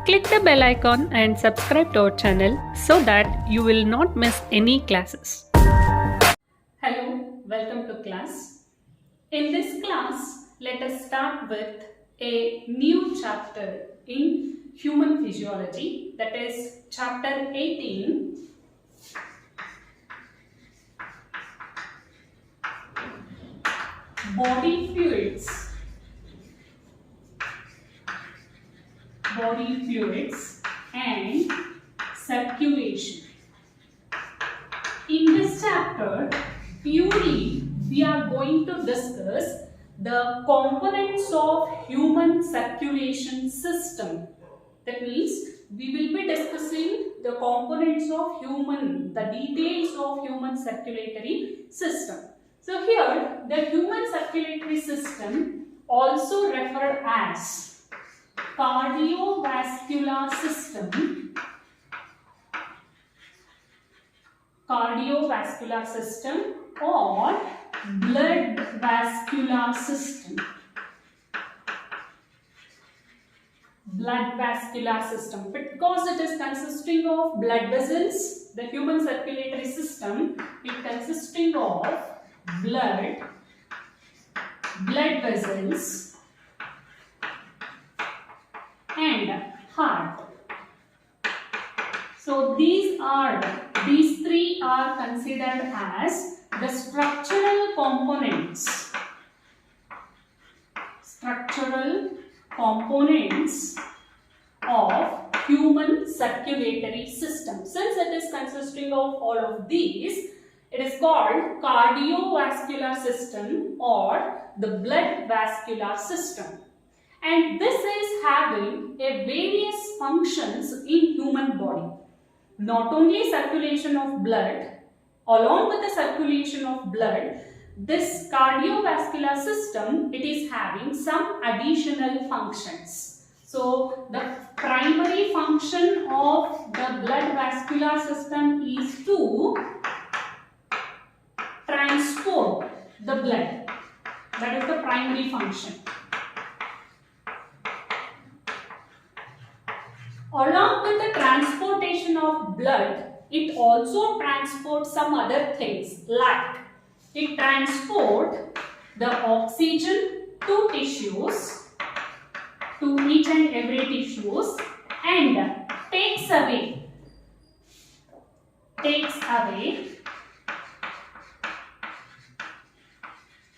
Click the bell icon and subscribe to our channel so that you will not miss any classes. Hello, welcome to class. In this class, let us start with a new chapter in human physiology, that is chapter 18, body fluids and circulation. In this chapter, purely we are going to discuss the components of human circulation system. That means we will be discussing the components of the details of human circulatory system. So here, the human circulatory system, also referred as cardiovascular system, or blood vascular system. Blood vascular system, because it is consisting of blood vessels. The human circulatory system, it consisting of blood vessels and heart. So these three are considered as the structural components of human circulatory system. Since it is consisting of all of these, it is called cardiovascular system or the blood vascular system. And this is having a various functions in human body. Not only circulation of blood, along with the circulation of blood, this cardiovascular system, it is having some additional functions. So the primary function of the blood vascular system is to transport the blood. That is the primary function. Along with the transportation of blood, it also transports some other things, like it transports the oxygen to tissues, to each and every tissues, and takes away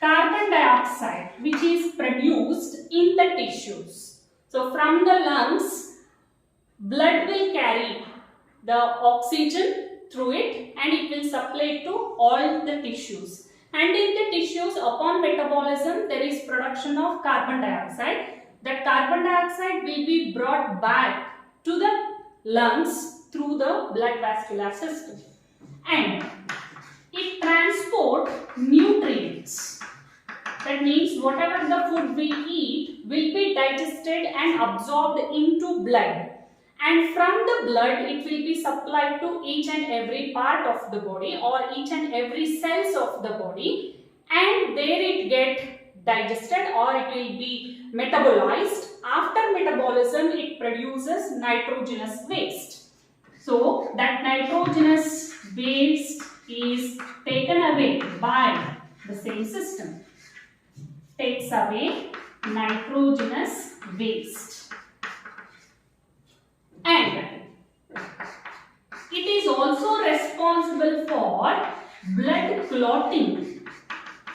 carbon dioxide, which is produced in the tissues. So from the lungs, blood will carry the oxygen through it and it will supply to all the tissues. And in the tissues, upon metabolism, there is production of carbon dioxide. That carbon dioxide will be brought back to the lungs through the blood vascular system. And it transports nutrients. That means whatever the food we eat will be digested and absorbed into blood. And from the blood, it will be supplied to each and every part of the body or each and every cells of the body, and there it get digested or it will be metabolized. After metabolism, it produces nitrogenous waste. So that nitrogenous waste is taken away by the same system. Takes away nitrogenous waste. And it is also responsible for blood clotting.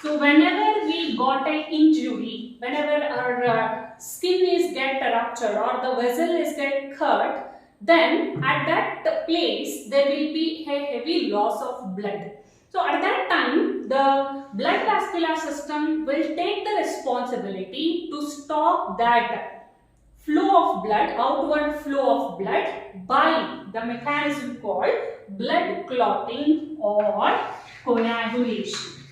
So whenever we got an injury, whenever our skin is get ruptured or the vessel is get cut, then at that place there will be a heavy loss of blood. So at that time, the blood vascular system will take the responsibility to stop that flow of blood, outward flow of blood, by the mechanism called blood clotting or coagulation.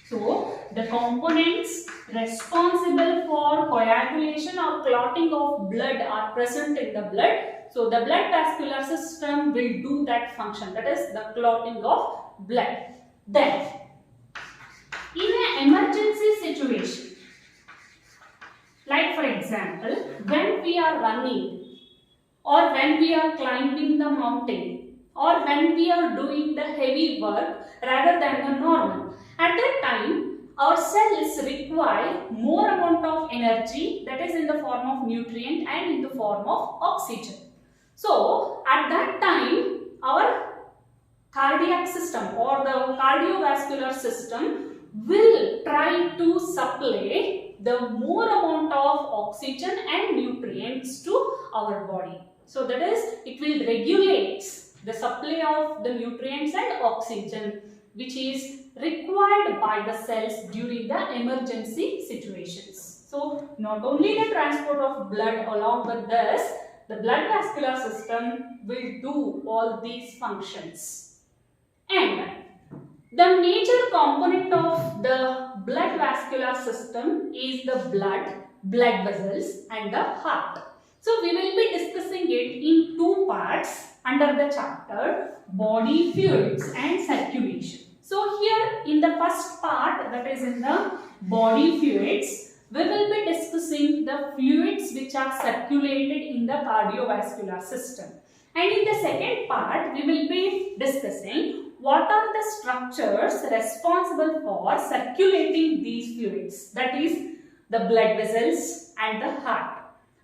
So the components responsible for coagulation or clotting of blood are present in the blood. So the blood vascular system will do that function, that is the clotting of blood. Then, in an emergency situation, like for example, when we are running or when we are climbing the mountain, or when we are doing the heavy work rather than the normal. At that time, our cells require more amount of energy, that is in the form of nutrient and in the form of oxygen. So, at that time, our cardiac system or the cardiovascular system will try to supply the more amount of oxygen and nutrients to our body. So that is, it will regulate the supply of the nutrients and oxygen which is required by the cells during the emergency situations. So not only the transport of blood, along with this, the blood vascular system will do all these functions. And the major component of the blood vascular system is the blood vessels and the heart. So we will be discussing it in two parts under the chapter body fluids and circulation. So here in the first part, that is in the body fluids, we will be discussing the fluids which are circulated in the cardiovascular system. And in the second part, we will be discussing what are the structures responsible for circulating these fluids, that is the blood vessels and the heart,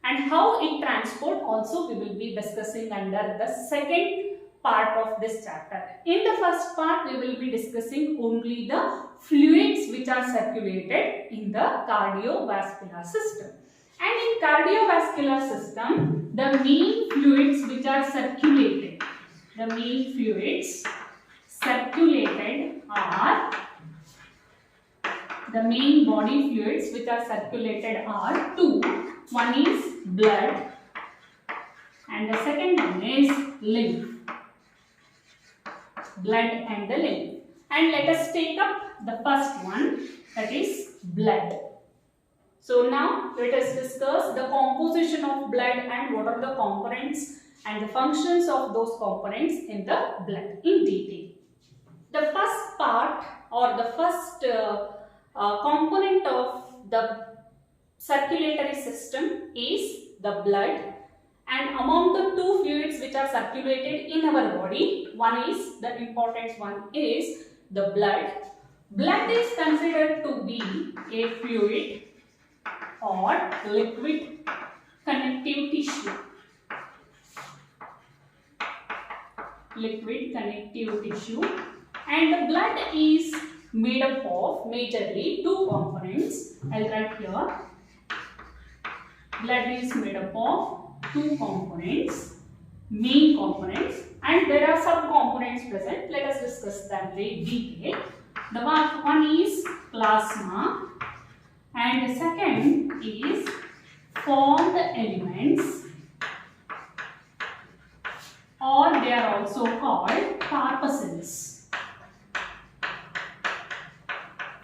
and how it transport also we will be discussing under the second part of this chapter. In the first part, we will be discussing only the fluids which are circulated in the cardiovascular system. And in cardiovascular system, the main fluids which are circulated, the main fluids circulated are, the main body fluids which are circulated are two. One is blood and the second one is lymph. Blood and the lymph. And let us take up the first one, that is blood. So now let us discuss the composition of blood and what are the components and the functions of those components in the blood in detail. The first part or the first component of the circulatory system is the blood, and among the two fluids which are circulated in our body, one is, the important one is the blood. Blood is considered to be a fluid or liquid connective tissue. Liquid connective tissue, and the blood is made up of majorly two components. I'll write here. Blood is made up of two components, main components, and there are sub-components present. Let us discuss them in detail. The one is plasma, and the second is formed elements, or they are also called corpuscles.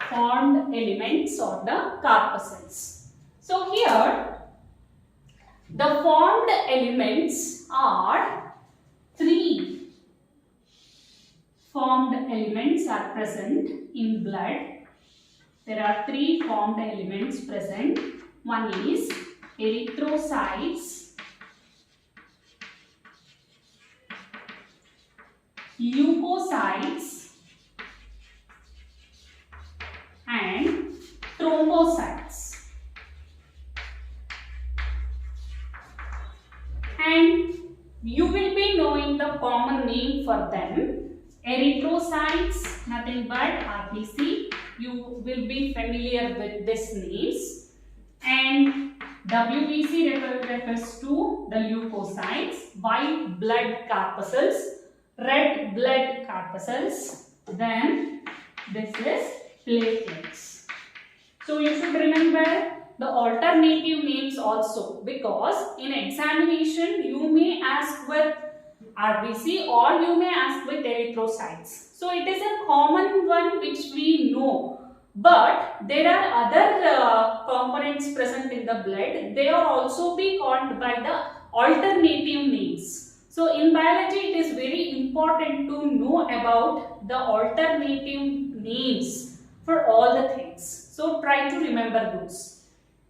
Formed elements or the corpuscles. So here the formed elements are three. Formed elements are present in blood. There are three formed elements present. One is erythrocytes, leukocytes, and thrombocytes. And you will be knowing the common name for them. Erythrocytes, nothing but RBC. You will be familiar with these names. And WBC refers to the leukocytes, white blood corpuscles, red blood corpuscles. Then this is platelets. So you should remember the alternative names also, because in examination you may ask with RBC or you may ask with erythrocytes. So it is a common one which we know, but there are other components present in the blood. They are also be called by the alternative names. So in biology it is very important to know about the alternative names for all the things. So try to remember those.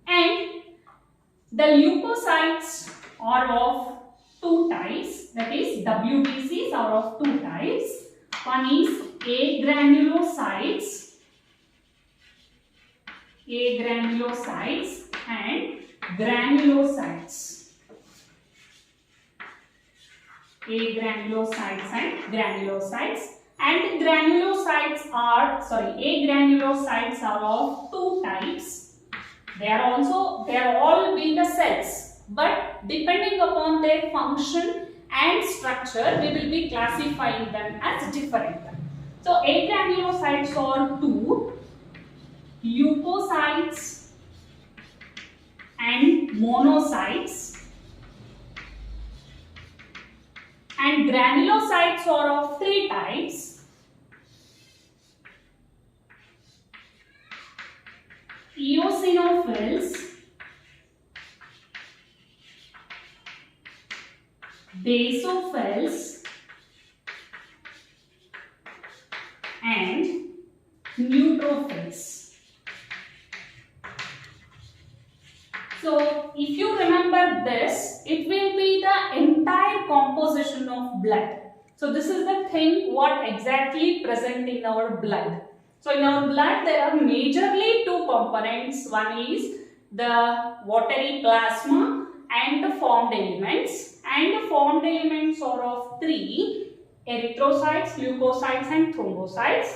And the leukocytes are of two types, that is WBCs are of two types. One is agranulocytes and granulocytes. Agranulocytes and granulocytes. And agranulocytes are of two types. They are all being the cells, but depending upon their function and structure, we will be classifying them as different. So agranulocytes are two: leukocytes and monocytes. And granulocytes are of three types: eosinophils, basophils, and neutrophils. So if you remember this, it will be the entire composition of blood. So this is the thing what exactly present in our blood. So in our blood there are majorly two components. One is the watery plasma and the formed elements. And the formed elements are of three: erythrocytes, leukocytes and thrombocytes.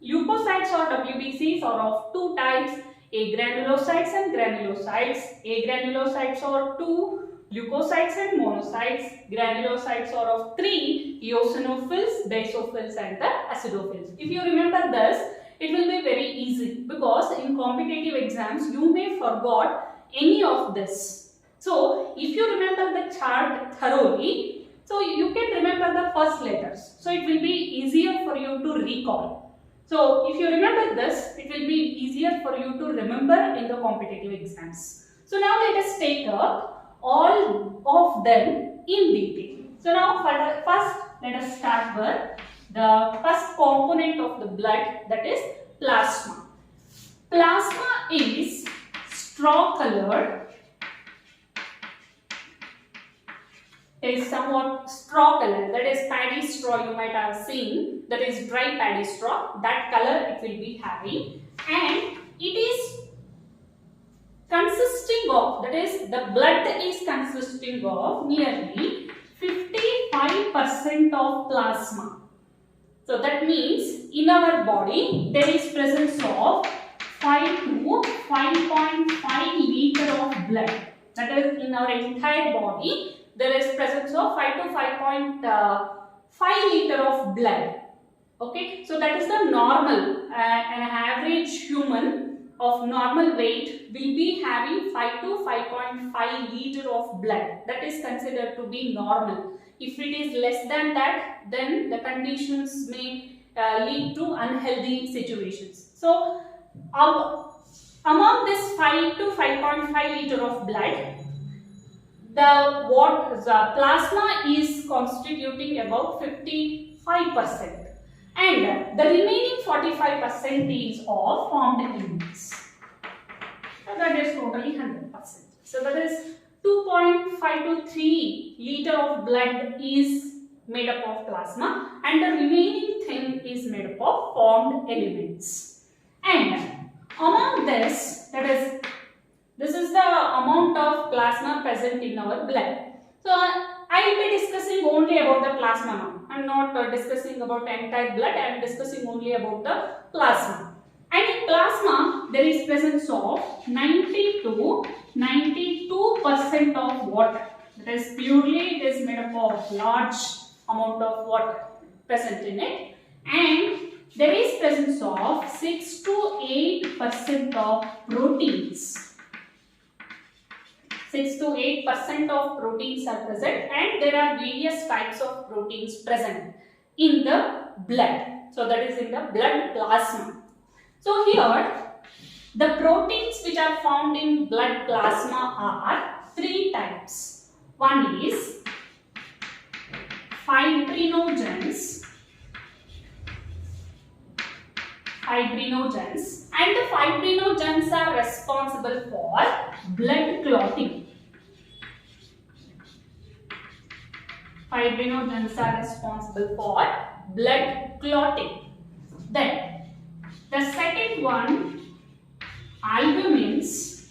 Leukocytes or WBCs are of two types: agranulocytes and granulocytes. Agranulocytes are two: leukocytes and monocytes. Granulocytes are of three: eosinophils, basophils and the acidophils. If you remember this, it will be very easy, because in competitive exams you may forgot any of this. So if you remember the chart thoroughly, so you can remember the first letters. So it will be easier for you to recall. So if you remember this, it will be easier for you to remember in the competitive exams. So now let us take up all of them in detail. So now first let us start with the first component of the blood, that is plasma. Plasma is straw colored. It is somewhat straw color, that is paddy straw you might have seen, that is dry paddy straw, that color it will be having, and it is consisting of, that is the blood is consisting of nearly 55% of plasma. So that means in our body there is presence of 5 to 5.5 liter of blood. That is in our entire body there is presence of 5 to 5.5 liter of blood. Okay, so that is the normal. An average human of normal weight will be having 5 to 5.5 liter of blood. That is considered to be normal. If it is less than that, then the conditions may lead to unhealthy situations. So among this 5 to 5.5 liter of blood, the plasma is constituting about 55%, and the remaining 45% is of formed elements. So that is totally 100%. So that is 2.5 to 3 liter of blood is made up of plasma, and the remaining thing is made up of formed elements. And among this, this is the amount of plasma present in our blood. So I will be discussing only about the plasma now. I am not discussing about the entire blood. I am discussing only about the plasma. And in plasma there is presence of 90 to 92% of water. That is purely it is made up of large amount of water present in it. And there is presence of 6 to 8% of proteins. 6 to 8% of proteins are present, and there are various types of proteins present in the blood. So that is in the blood plasma. So here the proteins which are found in blood plasma are three types. One is fibrinogens, and the fibrinogens are responsible for blood clotting. Fibrinogens are responsible for blood clotting. Then the second one, albumins,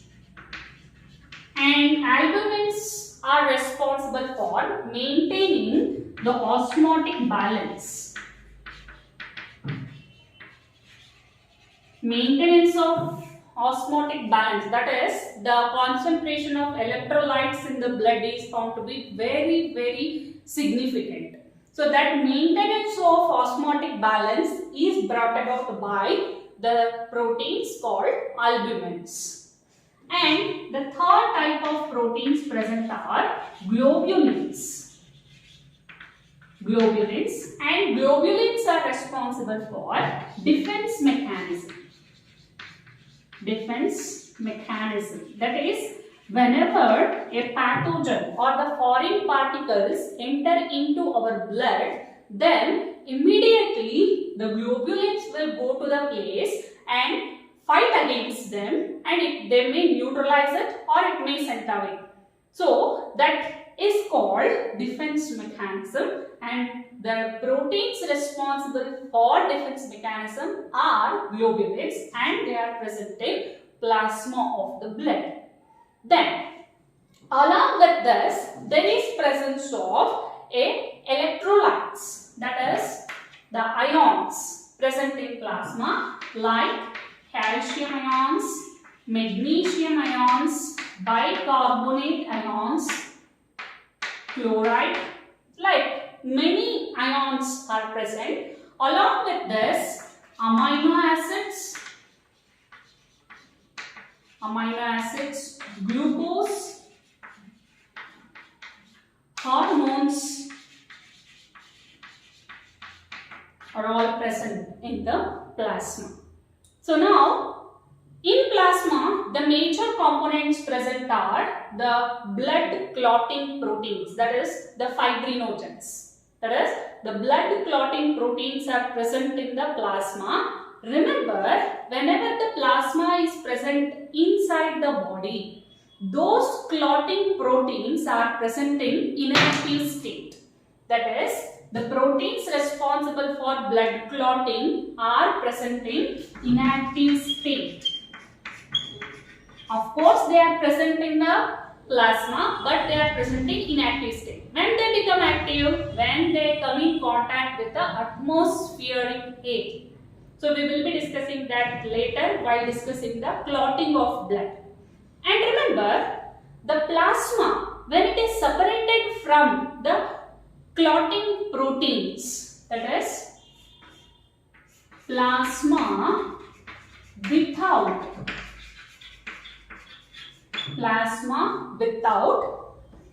and albumins are responsible for maintaining the osmotic balance. Maintenance of osmotic balance, that is, the concentration of electrolytes in the blood is found to be very significant. So that maintenance of osmotic balance is brought about by the proteins called albumins. And the third type of proteins present are globulins. Globulins, and globulins are responsible for defense mechanism. Defense mechanism, that is, whenever a pathogen or the foreign particles enter into our blood, then immediately the globulins will go to the place and fight against them, and they may neutralize it or it may send away. So that is called defense mechanism, and the proteins responsible for defense mechanism are globulins, and they are present in plasma of the blood. Then along with this, there is presence of electrolytes, that is the ions present in plasma like calcium ions, magnesium ions, bicarbonate ions, chloride, like many ions are present. Along with this, amino acids, glucose, hormones are all present in the plasma. So now, in plasma, the major components present are the blood clotting proteins, that is the fibrinogens. That is, the blood clotting proteins are present in the plasma. Remember, whenever the plasma is present inside the body, those clotting proteins are present in inactive state. That is, the proteins responsible for blood clotting are present in inactive state. Of course, they are present in the plasma, but they are present in inactive state. When they become active, when they come in contact with the atmospheric air. So we will be discussing that later while discussing the clotting of blood. And remember, the plasma, when it is separated from the clotting proteins, that is, plasma without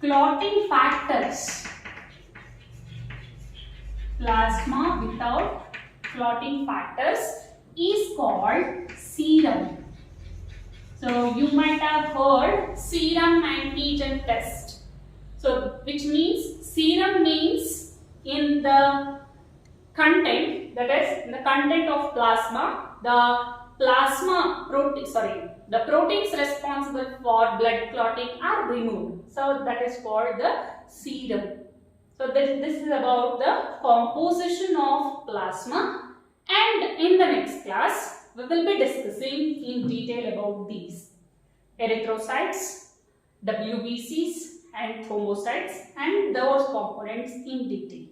clotting factors. Plasma without clotting factors is called serum. So you might have heard serum antigen test. So which means serum means in the content, that is in the content of plasma, the proteins responsible for blood clotting are removed. So that is called the serum. So this is about the composition of plasma, and in the next class we will be discussing in detail about these erythrocytes, WBCs and thrombocytes and those components in detail.